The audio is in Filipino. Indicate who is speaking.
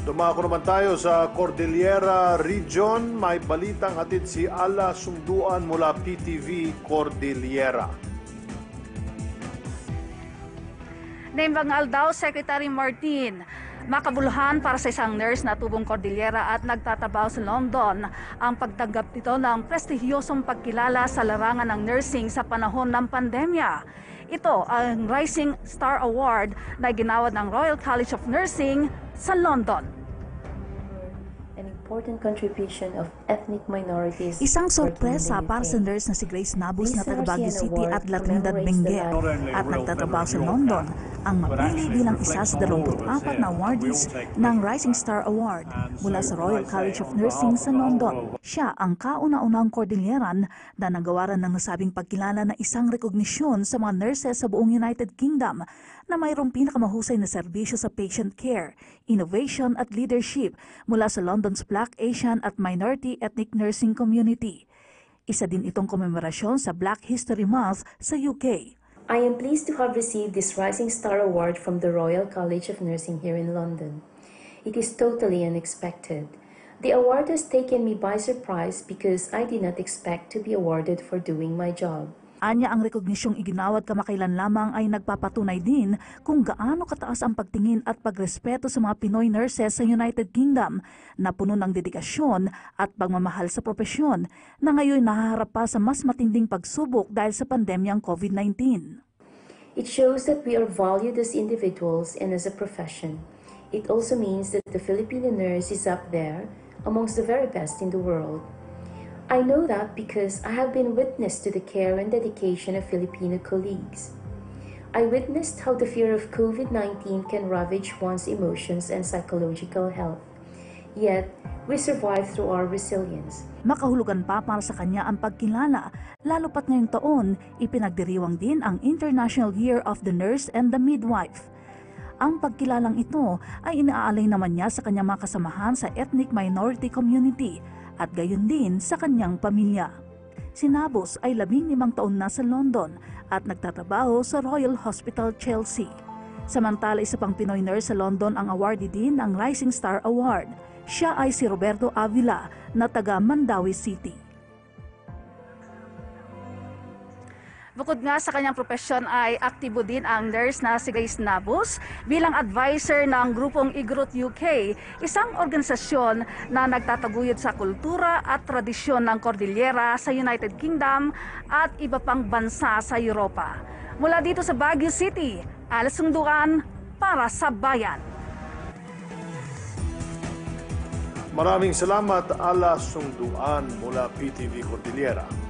Speaker 1: Dumako naman tayo sa Cordillera Region. May balitang hatid si Ala Sungduan mula PTV Cordillera.
Speaker 2: Naimbangal daw Secretary Martin, makabuluhan para sa isang nurse na tubong Cordillera at nagtatrabaho sa London ang pagtanggap nito ng prestihiyosong pagkilala sa larangan ng nursing sa panahon ng pandemya. Ito ang Rising Star Award na ginawad ng Royal College of Nursing sa London.
Speaker 3: An important contribution of ethnic minorities.
Speaker 2: Isang sorpresa para sa nurse na si Grace Nabus na taga Baguio City at La Trinidad Benguet at nagtatrabaho sa London ang mapili bilang isa sa 24 na awardees ng Rising Star Award mula sa Royal College of Nursing sa London. Siya ang kauna-unang Cordilleran na nagawaran ng nasabing pagkilala na isang rekognisyon sa mga nurses sa buong United Kingdom na mayroong pinakamahusay na serbisyo sa patient care, innovation at leadership mula sa London's Black, Asian at Minority Ethnic Nursing Community. Isa din itong komemorasyon sa Black History Month sa UK.
Speaker 3: I am pleased to have received this Rising Star Award from the Royal College of Nursing here in London. It is totally unexpected. The award has taken me by surprise because I did not expect to be awarded for doing my job.
Speaker 2: Anya ang rekognisyong iginawad kamakailan lamang ay nagpapatunay din kung gaano kataas ang pagtingin at pagrespeto sa mga Pinoy nurses sa United Kingdom na puno ng dedikasyon at pagmamahal sa propesyon na ngayon nahaharap pa sa mas matinding pagsubok dahil sa pandemyang COVID-19.
Speaker 3: It shows that we are valued as individuals and as a profession. It also means that the Filipino nurse is up there amongst the very best in the world. I know that because I have been witness to the care and dedication of Filipino colleagues. I witnessed how the fear of COVID-19 can ravage one's emotions and psychological health. Yet, we survive through our resilience.
Speaker 2: Makahulugan pa para sa kanya ang pagkilala, lalo pat ngayong taon, ipinagdiriwang din ang International Year of the Nurse and the Midwife. Ang pagkilalang ito ay inaalay naman niya sa kanyang mga kasamahan sa ethnic minority community at gayon din sa kanyang pamilya. Si Nabus ay 15 taon na sa London at nagtatrabaho sa Royal Hospital Chelsea. Samantala isa pang Pinoy nurse sa London ang awardee din ng Rising Star Award. Siya ay si Roberto Avila na taga Mandawi City. Bukod nga sa kanyang propesyon ay aktibo din ang nurse na si Grace Nabus bilang advisor ng grupong IGROT UK, isang organisasyon na nagtataguyod sa kultura at tradisyon ng Cordillera sa United Kingdom at iba pang bansa sa Europa. Mula dito sa Baguio City, Ala Sungduan para sa Bayan.
Speaker 1: Maraming salamat, Ala Sungduan mula PTV Cordillera.